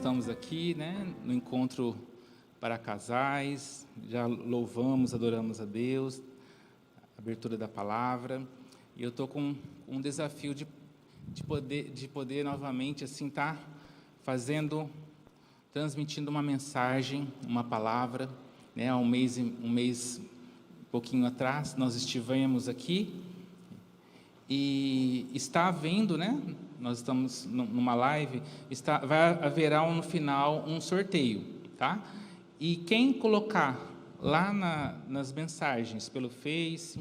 estamos aqui, né, no encontro para casais, já louvamos, adoramos a Deus, abertura da palavra, e eu estou com um desafio de poder novamente assim estar transmitindo uma mensagem, uma palavra, né? Um mês pouquinho atrás nós estivemos aqui e está havendo, né? Nós estamos numa live, haverá no final um sorteio, tá? E quem colocar lá nas mensagens pelo Face,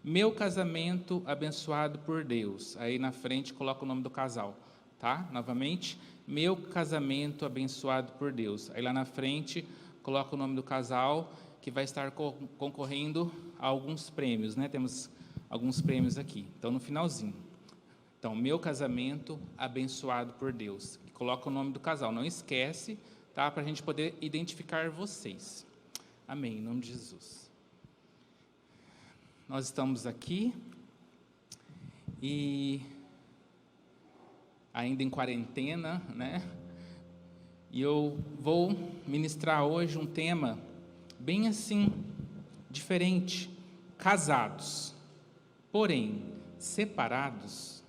meu casamento abençoado por Deus, aí na frente coloca o nome do casal, tá? Novamente, meu casamento abençoado por Deus, aí lá na frente coloca o nome do casal que vai estar concorrendo a alguns prêmios, né? Temos alguns prêmios aqui, então no finalzinho. Então, meu casamento abençoado por Deus. Coloca o nome do casal, não esquece, tá? Para a gente poder identificar vocês. Amém, em nome de Jesus. Nós estamos aqui e ainda em quarentena, né? E eu vou ministrar hoje um tema bem assim, diferente. Casados, porém separados.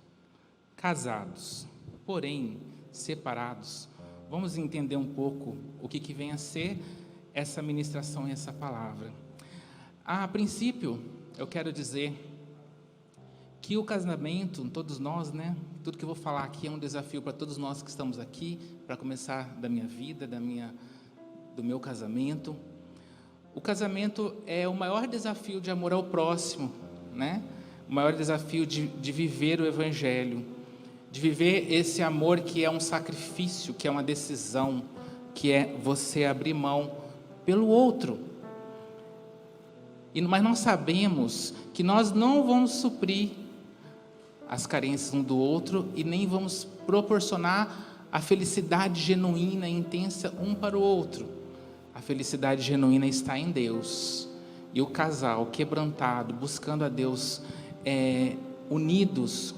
Casados, porém separados. Vamos entender um pouco o que vem a ser essa ministração e essa palavra. A princípio, eu quero dizer que o casamento, todos nós, né? Tudo que eu vou falar aqui é um desafio para todos nós que estamos aqui, para começar da minha vida, do meu casamento. O casamento é o maior desafio de amor ao próximo, né? O maior desafio de viver o Evangelho, de viver esse amor que é um sacrifício, que é uma decisão, que é você abrir mão pelo outro. Mas nós sabemos que nós não vamos suprir as carências um do outro e nem vamos proporcionar a felicidade genuína e intensa um para o outro. A felicidade genuína está em Deus. E o casal quebrantado, buscando a Deus, unidos,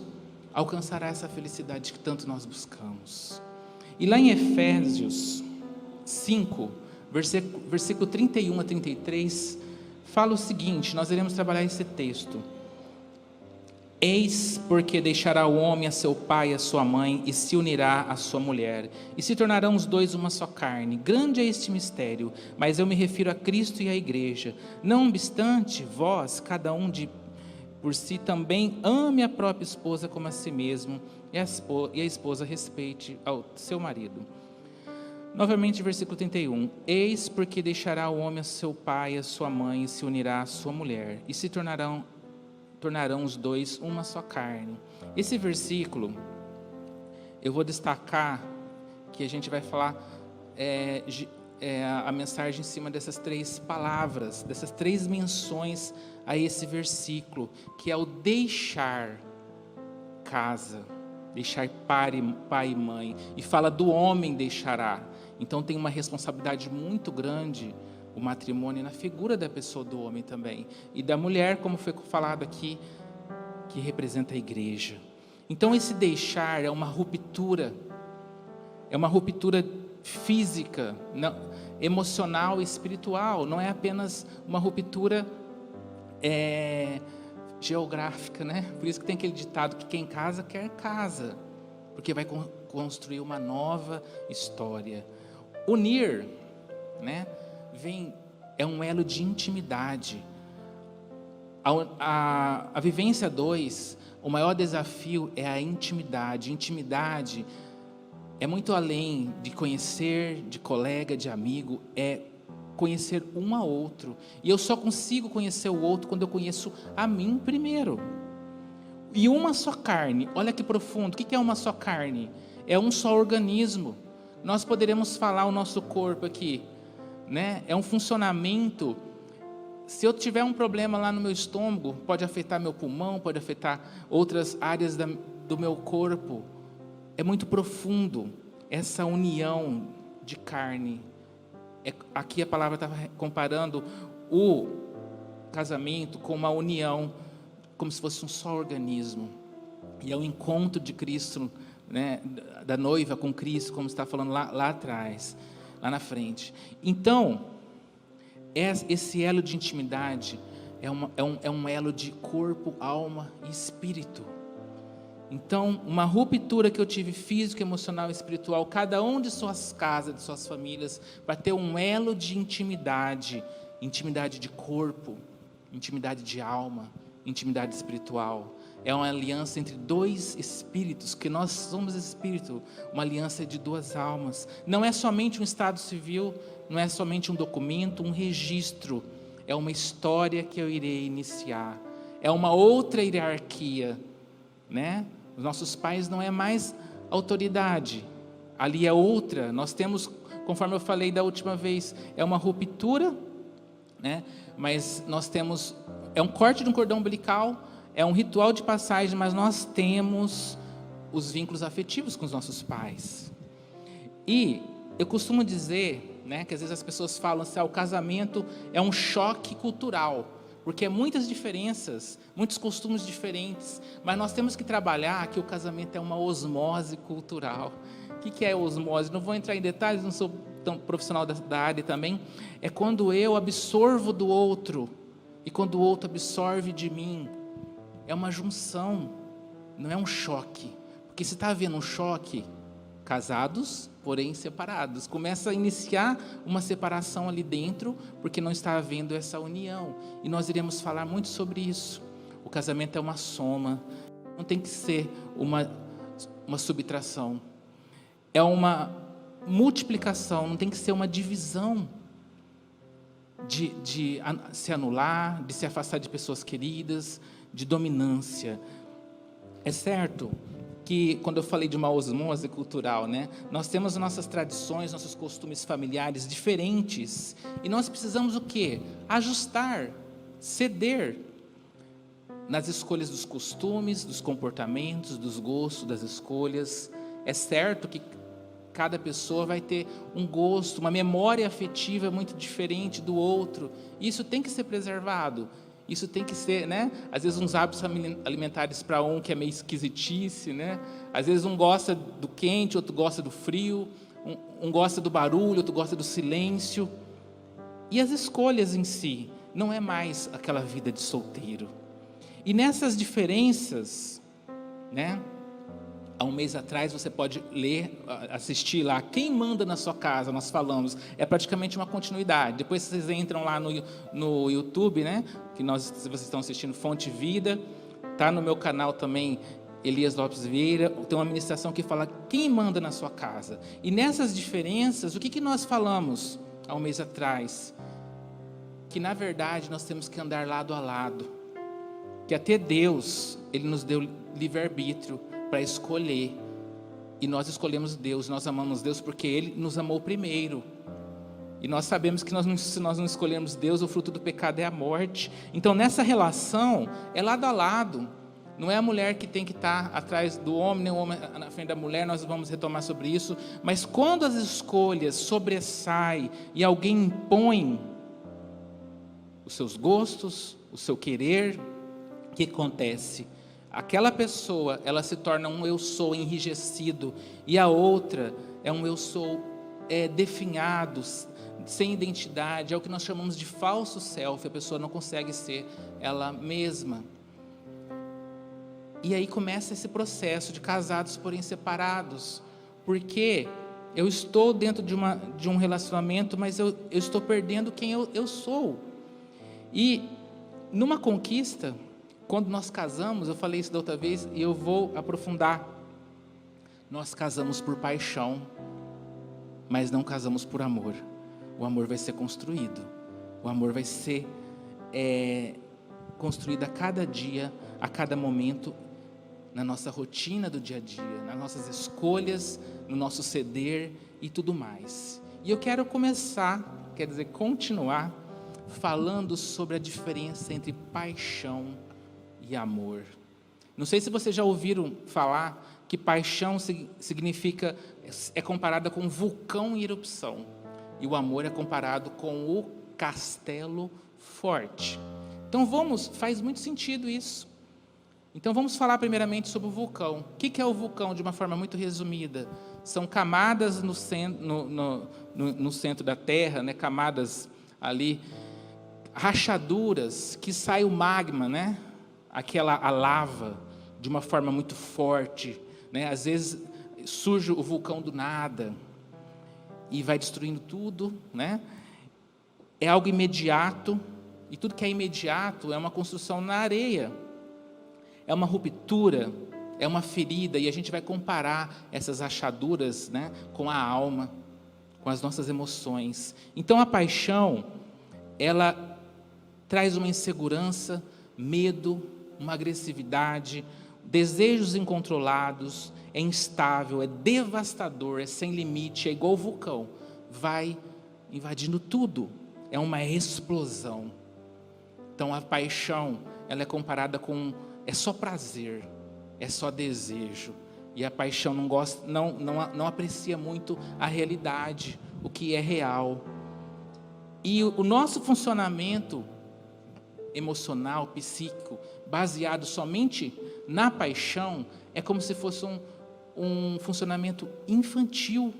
alcançará essa felicidade que tanto nós buscamos. E lá em Efésios 5, versículo 31 a 33, fala o seguinte, nós iremos trabalhar esse texto. Eis porque deixará o homem a seu pai e a sua mãe, e se unirá à sua mulher, e se tornarão os dois uma só carne. Grande é este mistério, mas eu me refiro a Cristo e à igreja. Não obstante, vós, cada um por si também ame a própria esposa como a si mesmo, e a esposa respeite ao seu marido. Novamente, versículo 31. Eis porque deixará o homem a seu pai e a sua mãe, e se unirá à sua mulher, e se tornarão os dois uma só carne. Esse versículo, eu vou destacar que a gente vai falar a mensagem em cima dessas três palavras, dessas três menções a esse versículo, que é o deixar casa, deixar pai e mãe, e fala do homem deixará. Então tem uma responsabilidade muito grande o matrimônio na figura da pessoa do homem também, e da mulher, como foi falado aqui, que representa a igreja. Então esse deixar é uma ruptura física, emocional e espiritual, não é apenas uma ruptura geográfica, né? Por isso que tem aquele ditado que quem casa quer casa, porque vai construir uma nova história. Unir, né? É um elo de intimidade. A vivência 2, o maior desafio é a intimidade. Intimidade é muito além de conhecer, de colega, de amigo, é conhecer um ao outro. E eu só consigo conhecer o outro quando eu conheço a mim primeiro. E uma só carne, olha que profundo, o que é uma só carne? É um só organismo. Nós poderemos falar o nosso corpo aqui, né? É um funcionamento. Se eu tiver um problema lá no meu estômago, pode afetar meu pulmão, pode afetar outras áreas do meu corpo. É muito profundo essa união de carne. Aqui a palavra está comparando o casamento com uma união, como se fosse um só organismo. E é o encontro de Cristo né, da noiva com Cristo, como está falando lá atrás, lá na frente. Então, esse elo de intimidade é um elo de corpo, alma e espírito. Então, uma ruptura que eu tive física, emocional e espiritual, cada um de suas casas, de suas famílias, para ter um elo de intimidade, intimidade de corpo, intimidade de alma, intimidade espiritual. É uma aliança entre dois espíritos, que nós somos espírito, uma aliança de duas almas. Não é somente um estado civil, não é somente um documento, um registro. É uma história que eu irei iniciar. É uma outra hierarquia, né? Os nossos pais não é mais autoridade, ali é outra. Nós temos, conforme eu falei da última vez, é uma ruptura, né? Mas nós temos, é um corte de um cordão umbilical, é um ritual de passagem, mas nós temos os vínculos afetivos com os nossos pais. E eu costumo dizer, né, que às vezes as pessoas falam assim, o casamento é um choque cultural, porque é muitas diferenças, muitos costumes diferentes, mas nós temos que trabalhar que o casamento é uma osmose cultural. O que é osmose? Não vou entrar em detalhes, não sou tão profissional da área também. É quando eu absorvo do outro, e quando o outro absorve de mim. É uma junção, não é um choque. Porque se está havendo um choque, casados, porém separados, começa a iniciar uma separação ali dentro, porque não está havendo essa união. E nós iremos falar muito sobre isso. O casamento é uma soma, não tem que ser uma subtração. É uma multiplicação, não tem que ser uma divisão de se anular, de se afastar de pessoas queridas, de dominância. É certo que quando eu falei de uma osmose cultural, né, nós temos nossas tradições, nossos costumes familiares diferentes, e nós precisamos o quê? Ajustar, ceder nas escolhas dos costumes, dos comportamentos, dos gostos, das escolhas. É certo que cada pessoa vai ter um gosto, uma memória afetiva muito diferente do outro. Isso tem que ser preservado. Isso tem que ser, né? Às vezes uns hábitos alimentares para um que é meio esquisitice, né? Às vezes um gosta do quente, outro gosta do frio, um gosta do barulho, outro gosta do silêncio. E as escolhas em si, não é mais aquela vida de solteiro. E nessas diferenças, né? Há um mês atrás você pode ler, assistir lá, Quem Manda na Sua Casa, nós falamos, é praticamente uma continuidade. Depois vocês entram lá no YouTube, né, que se vocês estão assistindo Fonte Vida, está no meu canal também, Elias Lopes Vieira, tem uma ministração que fala Quem Manda na Sua Casa. E nessas diferenças, o que nós falamos há um mês atrás? Que na verdade nós temos que andar lado a lado, que até Deus, Ele nos deu livre-arbítrio, para escolher, e nós escolhemos Deus, nós amamos Deus porque Ele nos amou primeiro, e nós sabemos que se nós não escolhermos Deus, o fruto do pecado é a morte. Então nessa relação, é lado a lado, não é a mulher que tem que estar atrás do homem, nem o homem na frente da mulher, nós vamos retomar sobre isso, mas quando as escolhas sobressaem, e alguém impõe os seus gostos, o seu querer, o que acontece? Aquela pessoa, ela se torna um eu sou enrijecido, e a outra é um eu sou definhado, sem identidade, é o que nós chamamos de falso self, a pessoa não consegue ser ela mesma. E aí começa esse processo de casados porém separados, porque eu estou dentro de um relacionamento, mas eu estou perdendo quem eu sou. E numa conquista, quando nós casamos, eu falei isso da outra vez e eu vou aprofundar. Nós casamos por paixão, mas não casamos por amor. O amor vai ser construído. O amor vai ser construído a cada dia, a cada momento, na nossa rotina do dia a dia, nas nossas escolhas, no nosso ceder e tudo mais. E eu quero continuar falando sobre a diferença entre paixão e amor. Não sei se vocês já ouviram falar que paixão significa, é comparada com um vulcão em erupção, e o amor é comparado com o castelo forte. Então faz muito sentido isso. Então vamos falar primeiramente sobre o vulcão. O que é o vulcão, de uma forma muito resumida? São camadas no centro da Terra, né? Camadas ali, rachaduras, que sai o magma, né? A lava, de uma forma muito forte, né? Às vezes surge o vulcão do nada e vai destruindo tudo, né? É algo imediato, e tudo que é imediato é uma construção na areia. É uma ruptura, é uma ferida, e a gente vai comparar essas rachaduras, né, com a alma, com as nossas emoções. Então a paixão, ela traz uma insegurança, medo, uma agressividade, desejos incontrolados, é instável, é devastador, é sem limite, é igual o vulcão, vai invadindo tudo, é uma explosão. Então a paixão, ela é comparada com, é só prazer, é só desejo, e a paixão não aprecia muito a realidade, o que é real. E o nosso funcionamento emocional, psíquico, baseado somente na paixão, é como se fosse um funcionamento infantil.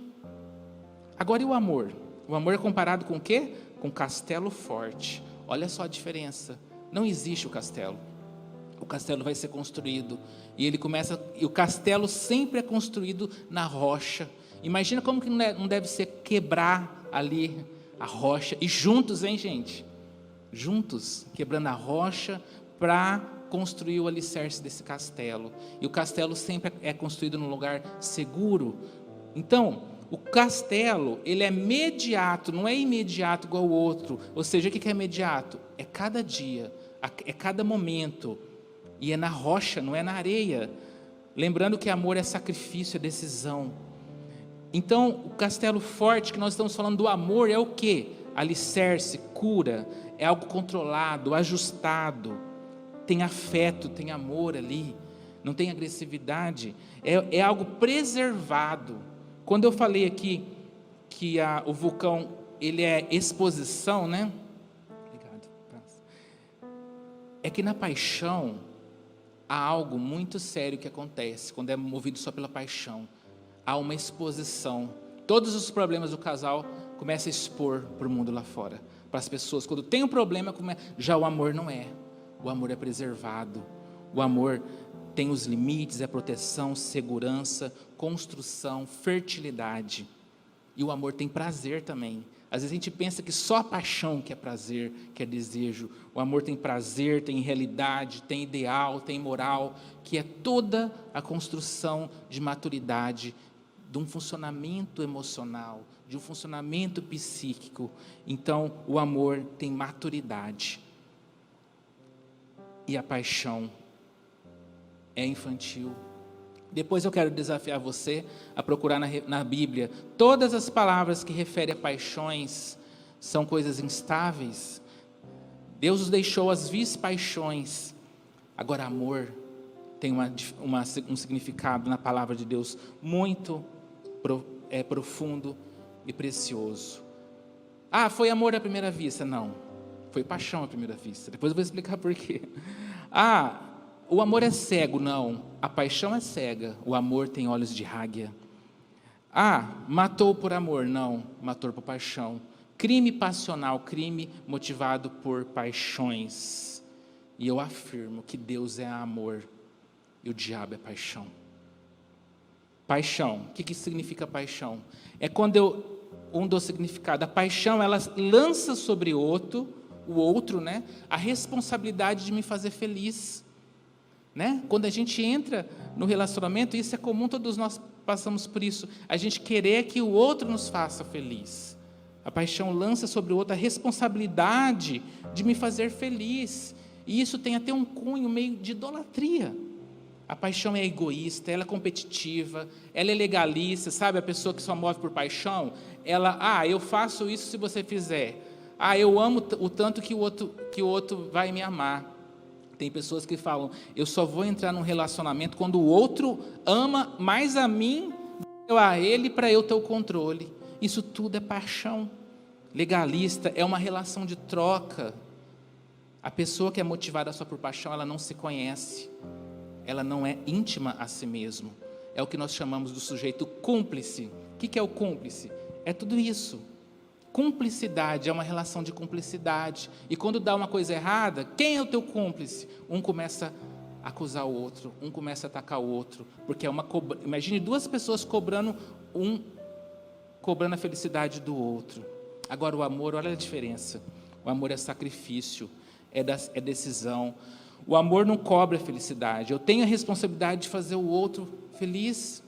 Agora, e o amor? O amor é comparado com o quê? Com castelo forte. Olha só a diferença. Não existe o castelo. O castelo vai ser construído e o castelo sempre é construído na rocha. Imagina como que não deve ser quebrar ali a rocha, e juntos, hein, gente? Juntos, quebrando a rocha para construir o alicerce desse castelo. E o castelo sempre é construído num lugar seguro. Então, o castelo, ele é imediato, não é imediato igual o outro. Ou seja, o que é imediato? É cada dia, é cada momento. E é na rocha, não é na areia. Lembrando que amor é sacrifício, é decisão. Então, o castelo forte que nós estamos falando do amor é o quê? Alicerce, cura, é algo controlado, ajustado, tem afeto, tem amor ali, não tem agressividade, é algo preservado. Quando eu falei aqui que o vulcão, ele é exposição, né? Obrigado. É que na paixão há algo muito sério que acontece quando é movido só pela paixão. Há uma exposição. Todos os problemas do casal começam a expor para o mundo lá fora, para as pessoas. Quando tem um problema, já o amor não é. O amor é preservado. O amor tem os limites, é proteção, segurança, construção, fertilidade. E o amor tem prazer também. Às vezes a gente pensa que só a paixão que é prazer, que é desejo. O amor tem prazer, tem realidade, tem ideal, tem moral, que é toda a construção de maturidade, de um funcionamento emocional, de um funcionamento psíquico. Então, o amor tem maturidade. E a paixão é infantil. Depois eu quero desafiar você a procurar na Bíblia. Todas as palavras que referem a paixões são coisas instáveis. Deus nos deixou as vis paixões. Agora, amor tem um significado na palavra de Deus muito profundo e precioso. Ah, foi amor à primeira vista? Não, foi paixão à primeira vista. Depois eu vou explicar por quê. Ah, o amor é cego? Não, a paixão é cega. O amor tem olhos de águia. Ah, matou por amor? Não, matou por paixão. Crime passional, crime motivado por paixões. E eu afirmo que Deus é amor e o diabo é paixão. Paixão, o que significa paixão? É quando um dos significados, a paixão, ela lança sobre o outro, né, a responsabilidade de me fazer feliz, né? Quando a gente entra no relacionamento, isso é comum, todos nós passamos por isso, a gente querer que o outro nos faça feliz. A paixão lança sobre o outro a responsabilidade de me fazer feliz, e isso tem até um cunho meio de idolatria. A paixão é egoísta, ela é competitiva, ela é legalista, sabe? A pessoa que só move por paixão, eu faço isso se você fizer. Eu amo o tanto que o outro vai me amar. Tem pessoas que falam, eu só vou entrar num relacionamento quando o outro ama mais a mim do que a ele, para eu ter o controle. Isso tudo é paixão. Legalista é uma relação de troca. A pessoa que é motivada só por paixão, ela não se conhece. ela não é íntima a si mesmo. É o que nós chamamos do sujeito cúmplice. O que é o cúmplice? É tudo isso. Cumplicidade é uma relação de cumplicidade. E quando dá uma coisa errada, quem é o teu cúmplice? Um começa a acusar o outro, um começa a atacar o outro, porque é uma imagine duas pessoas cobrando a felicidade do outro. Agora o amor, olha a diferença. O amor é sacrifício, é decisão. O amor não cobra a felicidade. Eu tenho a responsabilidade de fazer o outro feliz.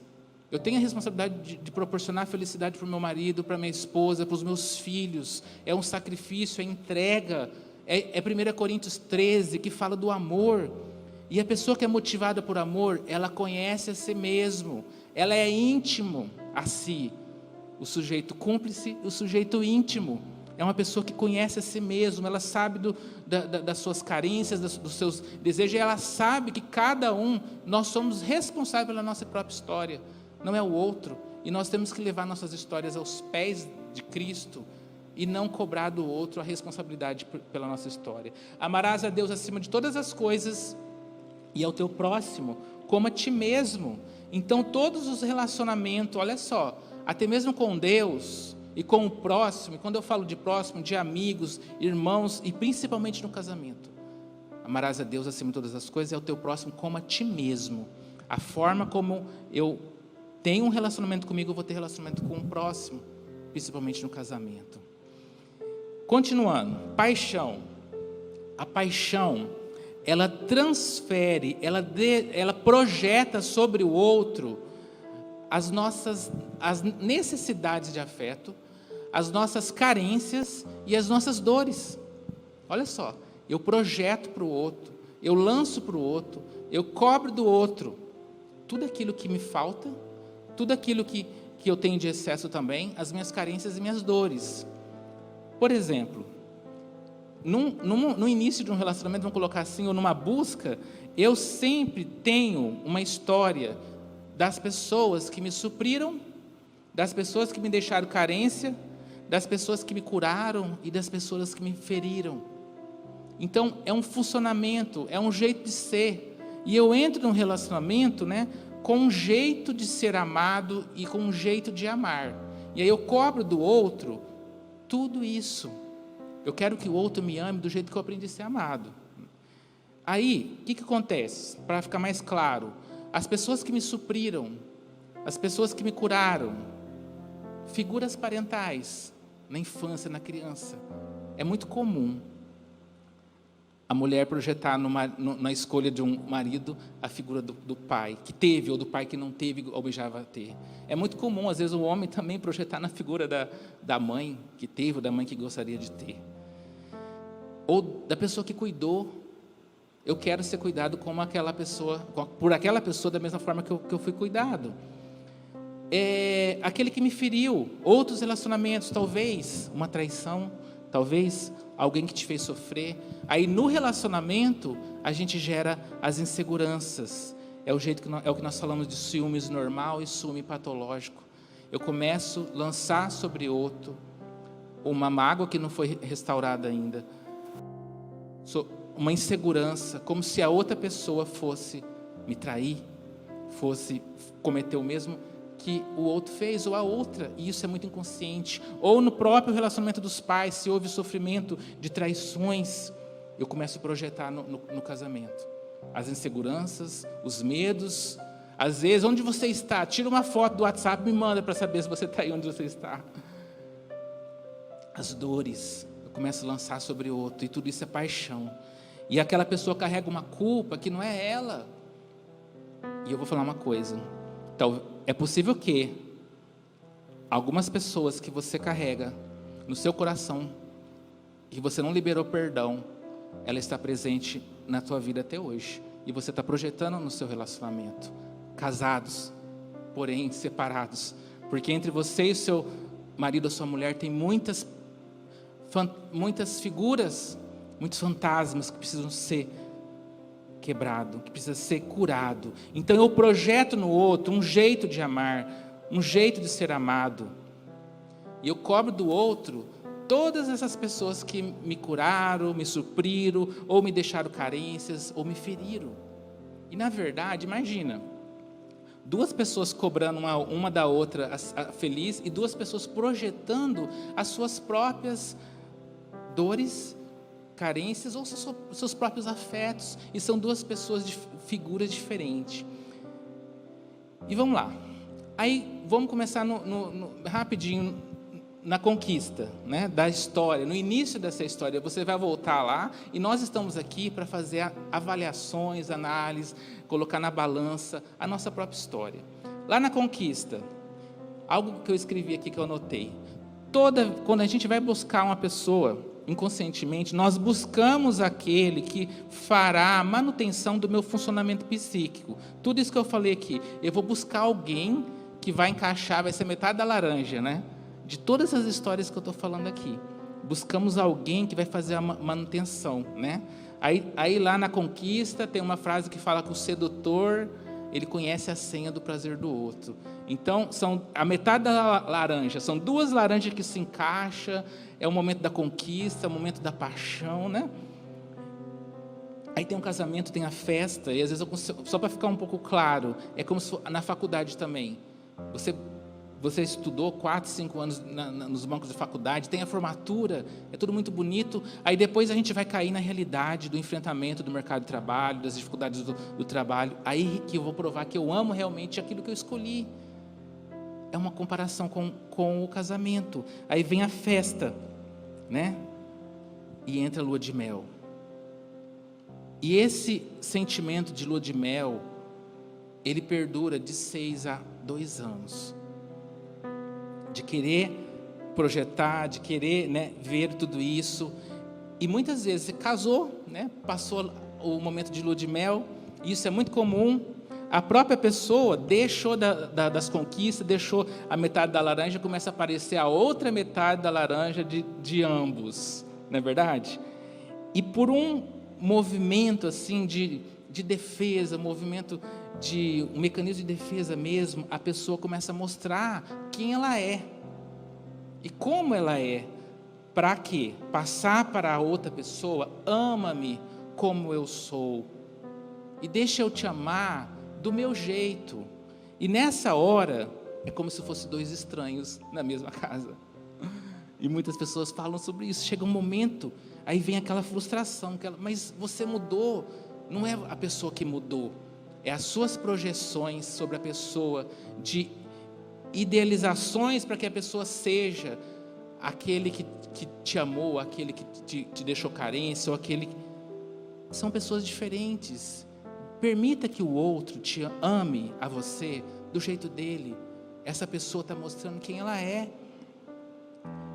Eu tenho a responsabilidade de proporcionar felicidade para o meu marido, para a minha esposa, para os meus filhos. É um sacrifício, é entrega. É 1 Coríntios 13 que fala do amor. E a pessoa que é motivada por amor, ela conhece a si mesmo. Ela é íntimo a si. O sujeito cúmplice e o sujeito íntimo. É uma pessoa que conhece a si mesmo, ela sabe das suas carências, dos seus desejos, e ela sabe que cada um, nós somos responsáveis pela nossa própria história, não é o outro. E nós temos que levar nossas histórias aos pés de Cristo e não cobrar do outro a responsabilidade pela nossa história. Amarás a Deus acima de todas as coisas e ao teu próximo como a ti mesmo. Então todos os relacionamentos, olha só, até mesmo com Deus e com o próximo, e quando eu falo de próximo, de amigos, irmãos, e principalmente no casamento, amarás a Deus acima de todas as coisas e ao teu próximo como a ti mesmo. A forma como eu tenho um relacionamento comigo, eu vou ter relacionamento com o próximo, principalmente no casamento. Continuando, paixão. A paixão, ela transfere, ela projeta sobre o outro as necessidades de afeto, as nossas carências e as nossas dores. Olha só, eu projeto para o outro, eu lanço para o outro, eu cobro do outro tudo aquilo que me falta, tudo aquilo que eu tenho de excesso também, as minhas carências e minhas dores. Por exemplo, no início de um relacionamento, vamos colocar assim, ou numa busca, eu sempre tenho uma história das pessoas que me supriram, das pessoas que me deixaram carência, das pessoas que me curaram e das pessoas que me feriram. Então, é um funcionamento, é um jeito de ser. E eu entro num relacionamento, com um jeito de ser amado e com um jeito de amar. E aí eu cobro do outro tudo isso. Eu quero que o outro me ame do jeito que eu aprendi a ser amado. Aí, o que acontece? Para ficar mais claro, as pessoas que me supriram, as pessoas que me curaram, figuras parentais, na infância, na criança, é muito comum a mulher projetar na escolha de um marido a figura do pai que teve, ou do pai que não teve, almejava ter. É muito comum, às vezes, o homem também projetar na figura da mãe que teve, ou da mãe que gostaria de ter. Ou da pessoa que cuidou. Eu quero ser cuidado como aquela pessoa, por aquela pessoa da mesma forma que eu fui cuidado. Aquele que me feriu, outros relacionamentos, talvez uma traição, talvez alguém que te fez sofrer. Aí no relacionamento a gente gera as inseguranças. É o que nós falamos de ciúmes normal e ciúme patológico. Eu começo a lançar sobre outro uma mágoa que não foi restaurada ainda, uma insegurança, como se a outra pessoa fosse me trair, fosse cometer o mesmo que o outro fez, ou a outra, e isso é muito inconsciente. Ou no próprio relacionamento dos pais, se houve sofrimento de traições, eu começo a projetar no casamento as inseguranças, os medos. Às vezes, onde você está? Tira uma foto do WhatsApp e me manda para saber se você está aí onde você está. As dores, eu começo a lançar sobre o outro, e tudo isso é paixão. E aquela pessoa carrega uma culpa que não é ela. E eu vou falar uma coisa. Então, é possível que algumas pessoas que você carrega no seu coração, que você não liberou perdão, ela está presente na tua vida até hoje. E você está projetando no seu relacionamento. Casados, porém separados. Porque entre você e o seu marido ou sua mulher tem muitas figuras, muitos fantasmas que precisam ser quebrado, que precisa ser curado. Então eu projeto no outro um jeito de amar, um jeito de ser amado, e eu cobro do outro todas essas pessoas que me curaram, me supriram, ou me deixaram carências, ou me feriram. E, na verdade, imagina, duas pessoas cobrando uma da outra feliz e duas pessoas projetando as suas próprias dores, carências ou seus próprios afetos. E são duas pessoas de figuras diferentes. E vamos lá. Aí, vamos começar rapidinho na conquista, né, da história. No início dessa história, você vai voltar lá e nós estamos aqui para fazer avaliações, análises, colocar na balança a nossa própria história. Lá na conquista, algo que eu escrevi aqui, que eu anotei. Quando a gente vai buscar uma pessoa, inconscientemente, nós buscamos aquele que fará a manutenção do meu funcionamento psíquico. Tudo isso que eu falei aqui, eu vou buscar alguém que vai encaixar, vai ser metade da laranja, né? De todas as histórias que eu estou falando aqui. Buscamos alguém que vai fazer a manutenção, né? Aí lá na conquista tem uma frase que fala que o sedutor, ele conhece a senha do prazer do outro. Então, a metade da laranja, são duas laranjas que se encaixam, é o momento da conquista, é o momento da paixão, né? Aí tem um casamento, tem a festa, e às vezes, só para ficar um pouco claro, é como se na faculdade também. Você estudou 4, 5 anos nos bancos de faculdade, tem a formatura, é tudo muito bonito, aí depois a gente vai cair na realidade do enfrentamento do mercado de trabalho, das dificuldades do trabalho, aí que eu vou provar que eu amo realmente aquilo que eu escolhi. É uma comparação com o casamento. Aí vem a festa, né? E entra a lua de mel. E esse sentimento de lua de mel, ele perdura de 6 a 2 anos. De querer projetar, de querer, né, ver tudo isso. E muitas vezes você casou, né, passou o momento de lua de mel, isso é muito comum. A própria pessoa deixou das conquistas, deixou a metade da laranja, começa a aparecer a outra metade da laranja de ambos, não é verdade? E por um movimento assim de defesa, um mecanismo de defesa mesmo, a pessoa começa a mostrar quem ela é e como ela é. Para quê? Passar para a outra pessoa: ama-me como eu sou e deixa eu te amar do meu jeito. E nessa hora é como se fossem dois estranhos na mesma casa. E muitas pessoas falam sobre isso. Chega um momento, aí vem aquela frustração, mas você mudou. Não é a pessoa que mudou, é as suas projeções sobre a pessoa, de idealizações para que a pessoa seja aquele que te amou, aquele que te deixou carência, ou aquele... São pessoas diferentes. Permita que o outro te ame a você do jeito dele. Essa pessoa está mostrando quem ela é.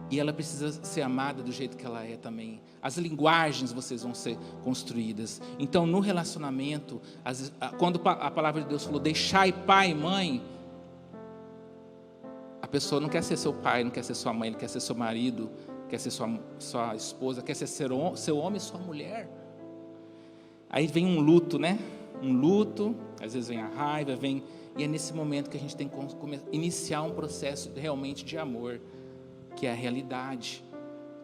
E ela precisa ser amada do jeito que ela é também. As linguagens vocês vão ser construídas. Então, no relacionamento, quando a palavra de Deus falou: deixai pai e mãe, a pessoa não quer ser seu pai, não quer ser sua mãe, não quer ser seu marido, quer ser sua esposa, quer ser seu homem e sua mulher. Aí vem um luto, né? Um luto, às vezes vem a raiva, e é nesse momento que a gente tem que iniciar um processo realmente de amor, que é a realidade,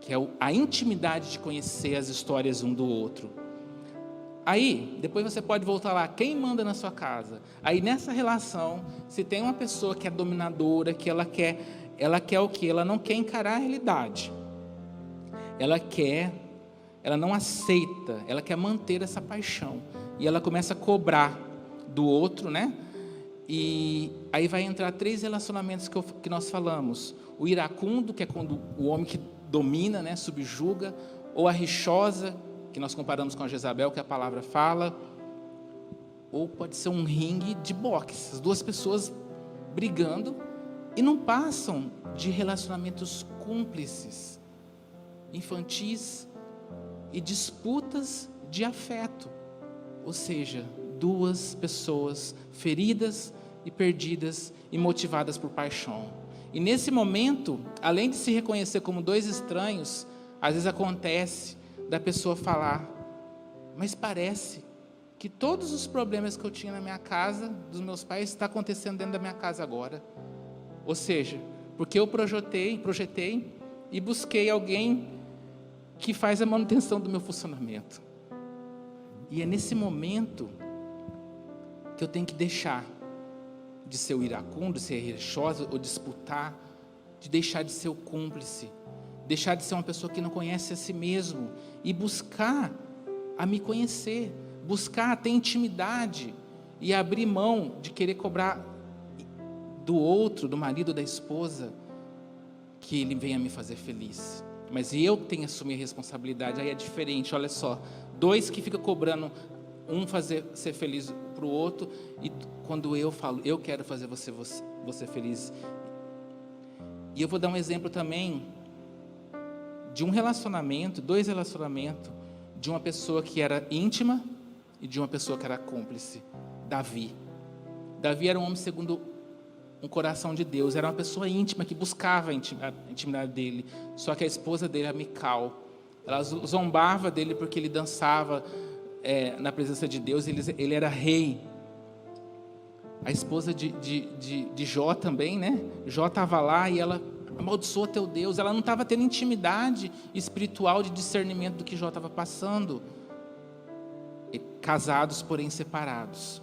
que é a intimidade de conhecer as histórias um do outro. Aí, depois você pode voltar lá, quem manda na sua casa? Aí nessa relação, se tem uma pessoa que é dominadora, que ela quer o quê? Ela não quer encarar a realidade. Ela não aceita, ela quer manter essa paixão. E ela começa a cobrar do outro, né? E aí vai entrar 3 relacionamentos que nós falamos. O iracundo, que é quando o homem que domina, né, subjuga. Ou a rixosa, que nós comparamos com a Jezabel, que a palavra fala. Ou pode ser um ringue de boxe. As duas pessoas brigando e não passam de relacionamentos cúmplices, infantis e disputas de afeto. Ou seja, 2 pessoas feridas e perdidas e motivadas por paixão. E nesse momento, além de se reconhecer como 2 estranhos, às vezes acontece da pessoa falar: mas parece que todos os problemas que eu tinha na minha casa, dos meus pais, está acontecendo dentro da minha casa agora. Ou seja, porque eu projetei e busquei alguém que faz a manutenção do meu funcionamento. E é nesse momento que eu tenho que deixar de ser o iracundo, de ser rixosa ou disputar, de deixar de ser o cúmplice, deixar de ser uma pessoa que não conhece a si mesmo e buscar a me conhecer, buscar ter intimidade e abrir mão de querer cobrar do outro, do marido, da esposa, que ele venha me fazer feliz. Mas eu tenho que assumir a responsabilidade. Aí é diferente, olha só, dois que ficam cobrando um ser feliz para o outro, e quando eu falo, eu quero fazer você feliz. E eu vou dar um exemplo também de um relacionamento, dois relacionamentos, de uma pessoa que era íntima e de uma pessoa que era cúmplice. Davi era um homem segundo um coração de Deus, era uma pessoa íntima que buscava a intimidade dele. Só que a esposa dele, a Mical, ela zombava dele porque ele dançava na presença de Deus. Ele era rei. A esposa de Jó também, né? Jó estava lá e ela amaldiçoa teu Deus. Ela não estava tendo intimidade espiritual de discernimento do que Jó estava passando. Casados, porém separados.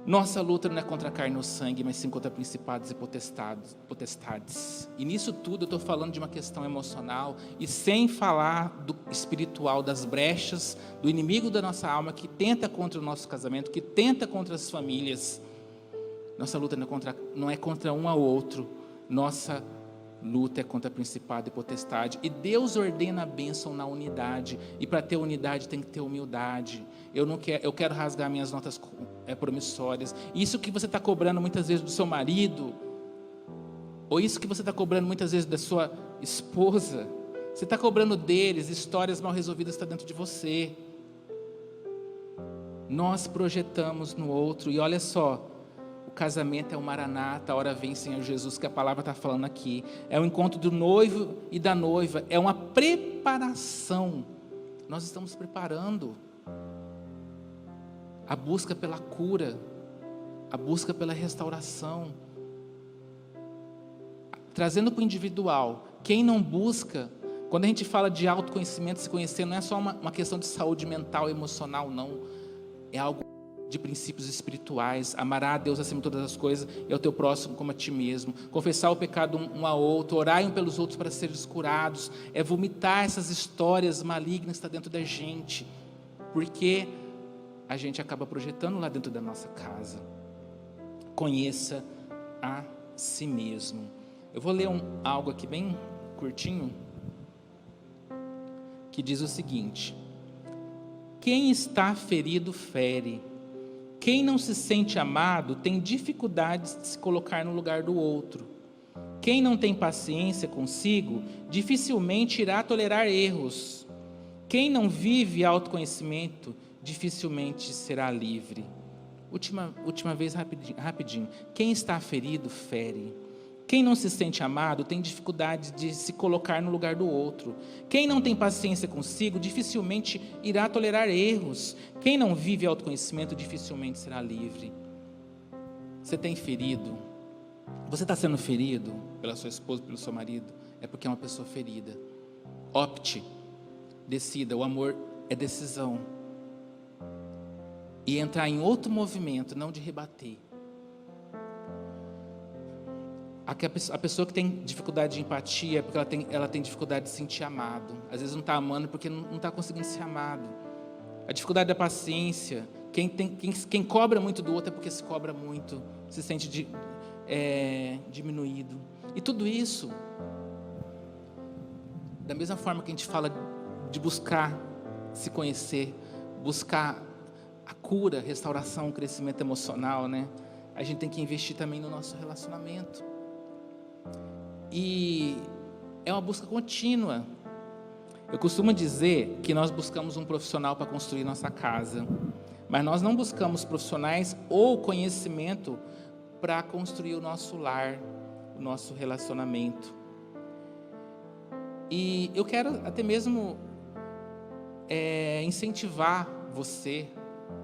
Nossa luta não é contra a carne ou sangue, mas sim contra principados e potestades. E nisso tudo eu estou falando de uma questão emocional, e sem falar do espiritual, das brechas, do inimigo da nossa alma, que tenta contra o nosso casamento, que tenta contra as famílias. Nossa luta não é contra um ao outro, nossa luta é contra principado e potestade. E Deus ordena a bênção na unidade, e para ter unidade tem que ter humildade. Eu quero rasgar minhas notas promissórias. Isso que você está cobrando muitas vezes do seu marido, ou isso que você está cobrando muitas vezes da sua esposa, você está cobrando deles, histórias mal resolvidas estão dentro de você. Nós projetamos no outro, e olha só, o casamento é o Maranata, a hora vem, Senhor Jesus, que a palavra está falando aqui. É o encontro do noivo e da noiva, é uma preparação. Nós estamos preparando a busca pela cura, a busca pela restauração, trazendo para o individual. Quem não busca, quando a gente fala de autoconhecimento, se conhecer, não é só uma questão de saúde mental, emocional, não, é algo de princípios espirituais. Amará a Deus acima de todas as coisas e ao teu próximo como a ti mesmo, confessar o pecado um ao outro, orar um pelos outros para serem curados, é vomitar essas histórias malignas que estão dentro da gente, porque a gente acaba projetando lá dentro da nossa casa. Conheça a si mesmo. Eu vou ler algo aqui bem curtinho, que diz o seguinte: quem está ferido fere. Quem não se sente amado tem dificuldades de se colocar no lugar do outro. Quem não tem paciência consigo dificilmente irá tolerar erros. Quem não vive autoconhecimento dificilmente será livre. Última vez, rapidinho. Quem está ferido, fere. Quem não se sente amado tem dificuldade de se colocar no lugar do outro. Quem não tem paciência consigo dificilmente irá tolerar erros. Quem não vive autoconhecimento dificilmente será livre. Você tem ferido? Você está sendo ferido pela sua esposa, pelo seu marido? É porque é uma pessoa ferida. Opte, decida. O amor é decisão. E entrar em outro movimento, não de rebater. A pessoa que tem dificuldade de empatia é porque ela tem dificuldade de se sentir amado. Às vezes não está amando porque não está conseguindo ser amado. A dificuldade da paciência, quem cobra muito do outro é porque se cobra muito, se sente diminuído. E tudo isso, da mesma forma que a gente fala de buscar se conhecer, buscar a cura, restauração, crescimento emocional, né? A gente tem que investir também no nosso relacionamento. E é uma busca contínua. Eu costumo dizer que nós buscamos um profissional para construir nossa casa, mas nós não buscamos profissionais ou conhecimento para construir o nosso lar, o nosso relacionamento. E eu quero até mesmo incentivar você,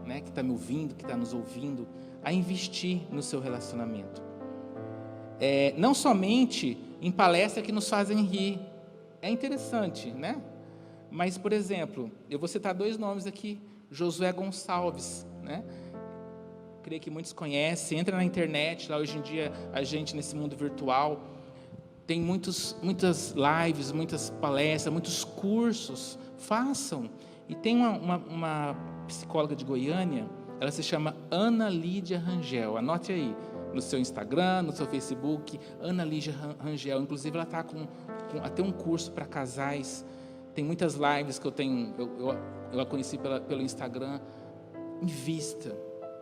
né, que está me ouvindo, que está nos ouvindo, a investir no seu relacionamento. Não somente em palestras que nos fazem rir. É interessante, né? Mas, por exemplo, eu vou citar 2 nomes aqui Josué Gonçalves, né? Creio que muitos conhecem. Entra na internet, lá hoje em dia a gente nesse mundo virtual tem muitas lives, muitas palestras, muitos cursos. Façam. E tem uma psicóloga de Goiânia, ela se chama Ana Lídia Rangel. Anote aí no seu Instagram, no seu Facebook, Ana Lídia Rangel. Inclusive ela está com até um curso para casais. Tem muitas lives que eu a conheci pelo Instagram. Invista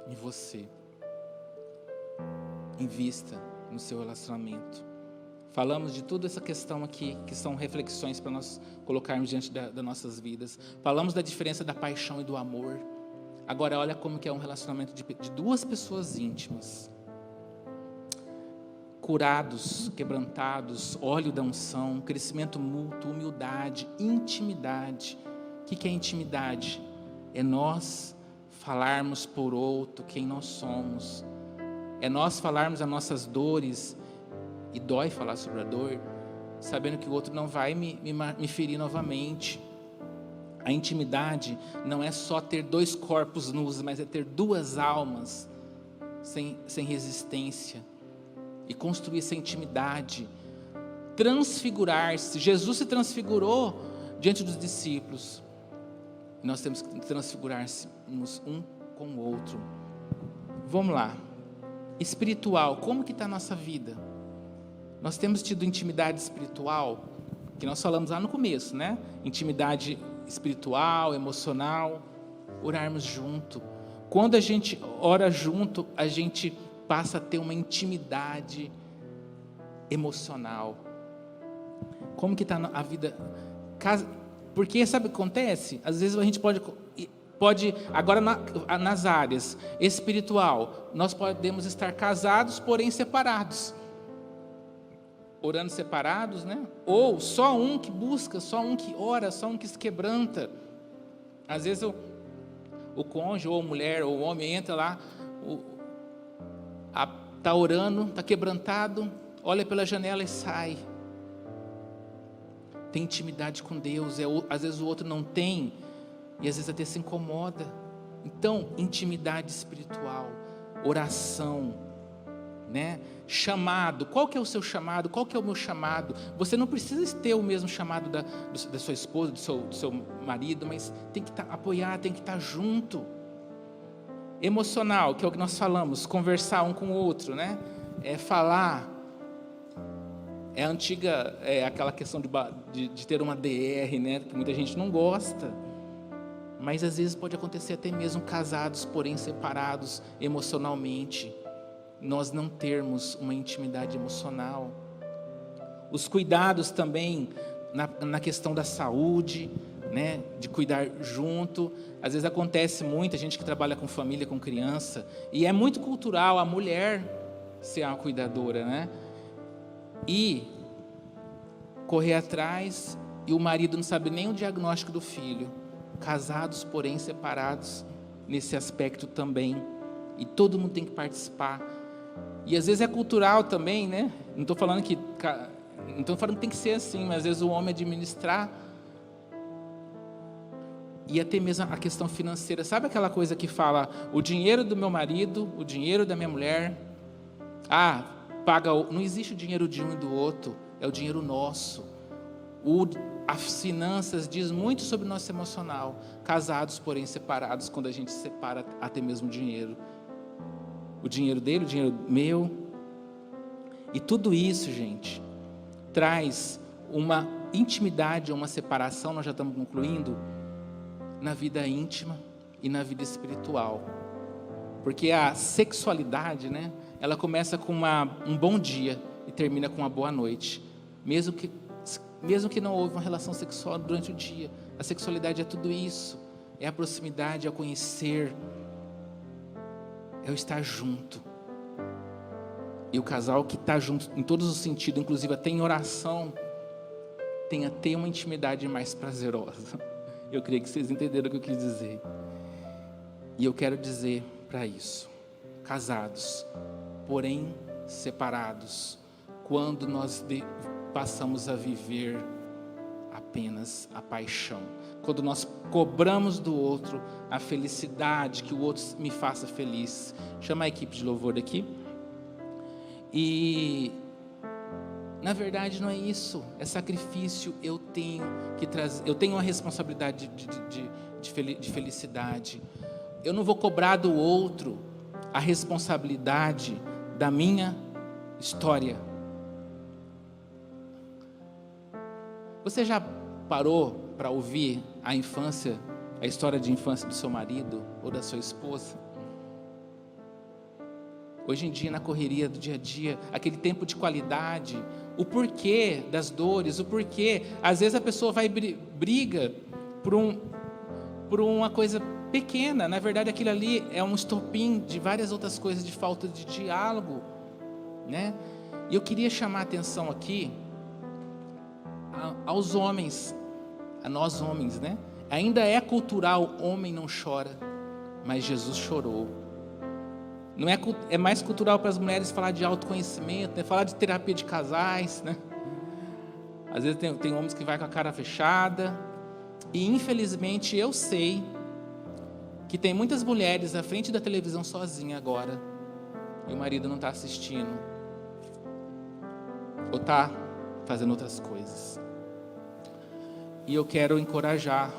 em você. Invista no seu relacionamento. Falamos de toda essa questão aqui, que são reflexões para nós colocarmos diante das nossas vidas. Falamos da diferença da paixão e do amor. Agora olha como que é um relacionamento de duas pessoas íntimas. Curados, quebrantados, óleo da unção, crescimento mútuo, humildade, intimidade. O que é intimidade? É nós falarmos por outro quem nós somos. É nós falarmos as nossas dores, e dói falar sobre a dor, sabendo que o outro não vai me ferir novamente. A intimidade não é só ter dois corpos nus, mas é ter duas almas sem resistência. E construir essa intimidade, transfigurar-se. Jesus se transfigurou diante dos discípulos. Nós temos que transfigurar-nos um com o outro. Vamos lá. Espiritual, como que está a nossa vida? Nós temos tido intimidade espiritual, que nós falamos lá no começo, né? Intimidade espiritual, emocional, orarmos junto. Quando a gente ora junto, a gente passa a ter uma intimidade emocional. Como que está a vida? Porque sabe o que acontece? Às vezes a gente pode agora nas áreas espiritual, nós podemos estar casados, porém separados. Orando separados, né? Ou só um que busca, só um que ora, só um que se quebranta. Às vezes o cônjuge, ou a mulher, ou o homem entra lá, está orando, está quebrantado, olha pela janela e sai. Tem intimidade com Deus, às vezes o outro não tem, e às vezes até se incomoda. Então, intimidade espiritual, oração, né? Chamado, qual que é o seu chamado? Qual que é o meu chamado? Você não precisa ter o mesmo chamado da sua esposa, do seu marido, mas tem que apoiar, tem que estar junto. Emocional, que é o que nós falamos, conversar um com o outro, né? É falar. É a antiga, aquela questão de ter uma DR, né? Que muita gente não gosta. Mas às vezes pode acontecer até mesmo casados, porém separados emocionalmente. Nós não termos uma intimidade emocional. Os cuidados também na questão da saúde, né, de cuidar junto. Às vezes acontece muito, a gente que trabalha com família, com criança, e é muito cultural a mulher ser uma cuidadora, né? E correr atrás, e o marido não sabe nem o diagnóstico do filho. Casados, porém separados nesse aspecto também. E todo mundo tem que participar. E às vezes é cultural também, né? Não estou falando que tem que ser assim, mas às vezes o homem administrar. E até mesmo a questão financeira. Sabe aquela coisa que fala, o dinheiro do meu marido, o dinheiro da minha mulher, não existe o dinheiro de um e do outro, é o dinheiro nosso. As finanças diz muito sobre o nosso emocional. Casados, porém separados, quando a gente separa até mesmo o dinheiro. O dinheiro dele, o dinheiro meu. E tudo isso, gente, traz uma intimidade, uma separação, nós já estamos concluindo, na vida íntima e na vida espiritual. Porque a sexualidade, né, ela começa com um bom dia e termina com uma boa noite. Mesmo que não houve uma relação sexual durante o dia. A sexualidade é tudo isso. É a proximidade, é o conhecer, é o estar junto. E o casal que está junto em todos os sentidos, inclusive até em oração, tem até uma intimidade mais prazerosa. Eu creio que vocês entenderam o que eu quis dizer. E eu quero dizer para isso: casados, porém separados, quando nós passamos a viver a apenas a paixão. Quando nós cobramos do outro a felicidade, que o outro me faça feliz. Chama a equipe de louvor daqui. E na verdade não é isso, é sacrifício. Eu tenho que trazer, eu tenho uma responsabilidade de felicidade. Eu não vou cobrar do outro a responsabilidade da minha história. Você já parou para ouvir a história de infância do seu marido ou da sua esposa? Hoje em dia, na correria do dia a dia, aquele tempo de qualidade, o porquê das dores, o porquê. Às vezes a pessoa vai briga por uma coisa pequena. Na verdade, aquilo ali é um estopim de várias outras coisas, de falta de diálogo, né? E eu queria chamar a atenção aqui aos homens, a nós homens, né? Ainda é cultural, homem não chora, mas Jesus chorou. Não é mais cultural para as mulheres falar de autoconhecimento, né? Falar de terapia de casais, né? Às vezes tem homens que vai com a cara fechada. E infelizmente eu sei que tem muitas mulheres à frente da televisão sozinha agora, e o marido não está assistindo, ou está fazendo outras coisas. E eu quero encorajar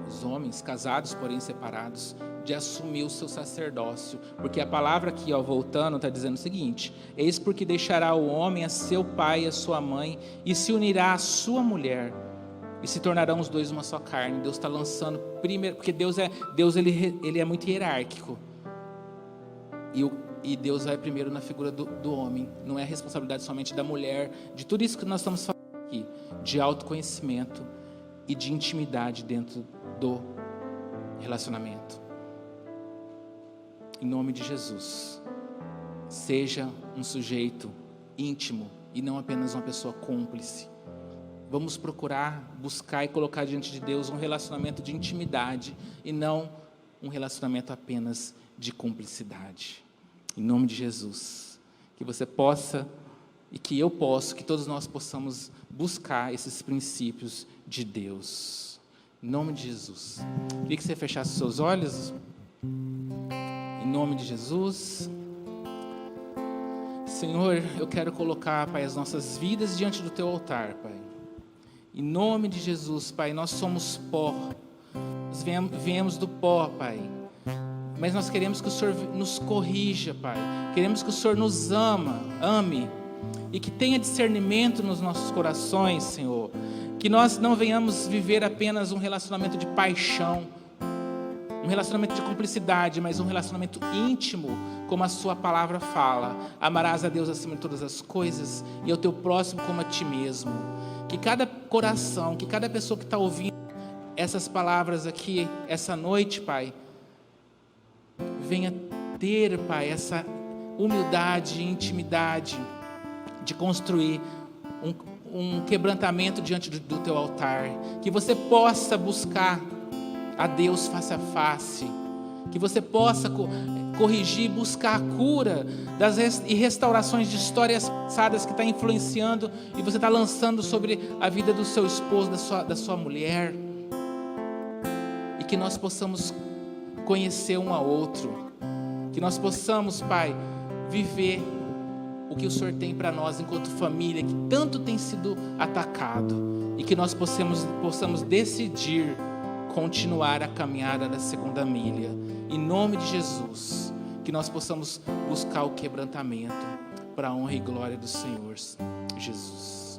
os homens casados, porém separados, de assumir o seu sacerdócio, porque a palavra aqui, voltando, está dizendo o seguinte: eis porque deixará o homem a seu pai e a sua mãe, e se unirá à sua mulher, e se tornarão os dois uma só carne. Deus está lançando primeiro, porque Deus ele é muito hierárquico, e Deus vai primeiro na figura do homem. Não é responsabilidade somente da mulher, de tudo isso que nós estamos falando aqui, de autoconhecimento e de intimidade dentro do relacionamento. Em nome de Jesus, seja um sujeito íntimo e não apenas uma pessoa cúmplice. Vamos procurar, buscar e colocar diante de Deus um relacionamento de intimidade e não um relacionamento apenas de cumplicidade. Em nome de Jesus, que você possa e que eu possa, que todos nós possamos buscar esses princípios de Deus. Em nome de Jesus. Queria que você fechasse os seus olhos. Em nome de Jesus. Senhor, eu quero colocar, Pai, as nossas vidas diante do Teu altar, Pai. Em nome de Jesus, Pai, nós somos pó. Nós viemos do pó, Pai. Mas nós queremos que o Senhor nos corrija, Pai. Queremos que o Senhor nos ame. E que tenha discernimento nos nossos corações, Senhor. Que nós não venhamos viver apenas um relacionamento de paixão, um relacionamento de cumplicidade, mas um relacionamento íntimo, como a sua palavra fala. Amarás a Deus acima de todas as coisas e ao teu próximo como a ti mesmo. Que cada coração, que cada pessoa que está ouvindo essas palavras aqui, essa noite, Pai, venha ter, Pai, essa humildade e intimidade de construir um quebrantamento diante do teu altar, que você possa buscar a Deus face a face, que você possa corrigir, buscar a cura e restaurações de histórias passadas que está influenciando e você está lançando sobre a vida do seu esposo, da sua mulher, e que nós possamos conhecer um ao outro, que nós possamos, Pai, viver o que o Senhor tem para nós enquanto família, que tanto tem sido atacado, e que nós possamos decidir continuar a caminhada da segunda milha, em nome de Jesus, que nós possamos buscar o quebrantamento para a honra e glória do Senhor Jesus.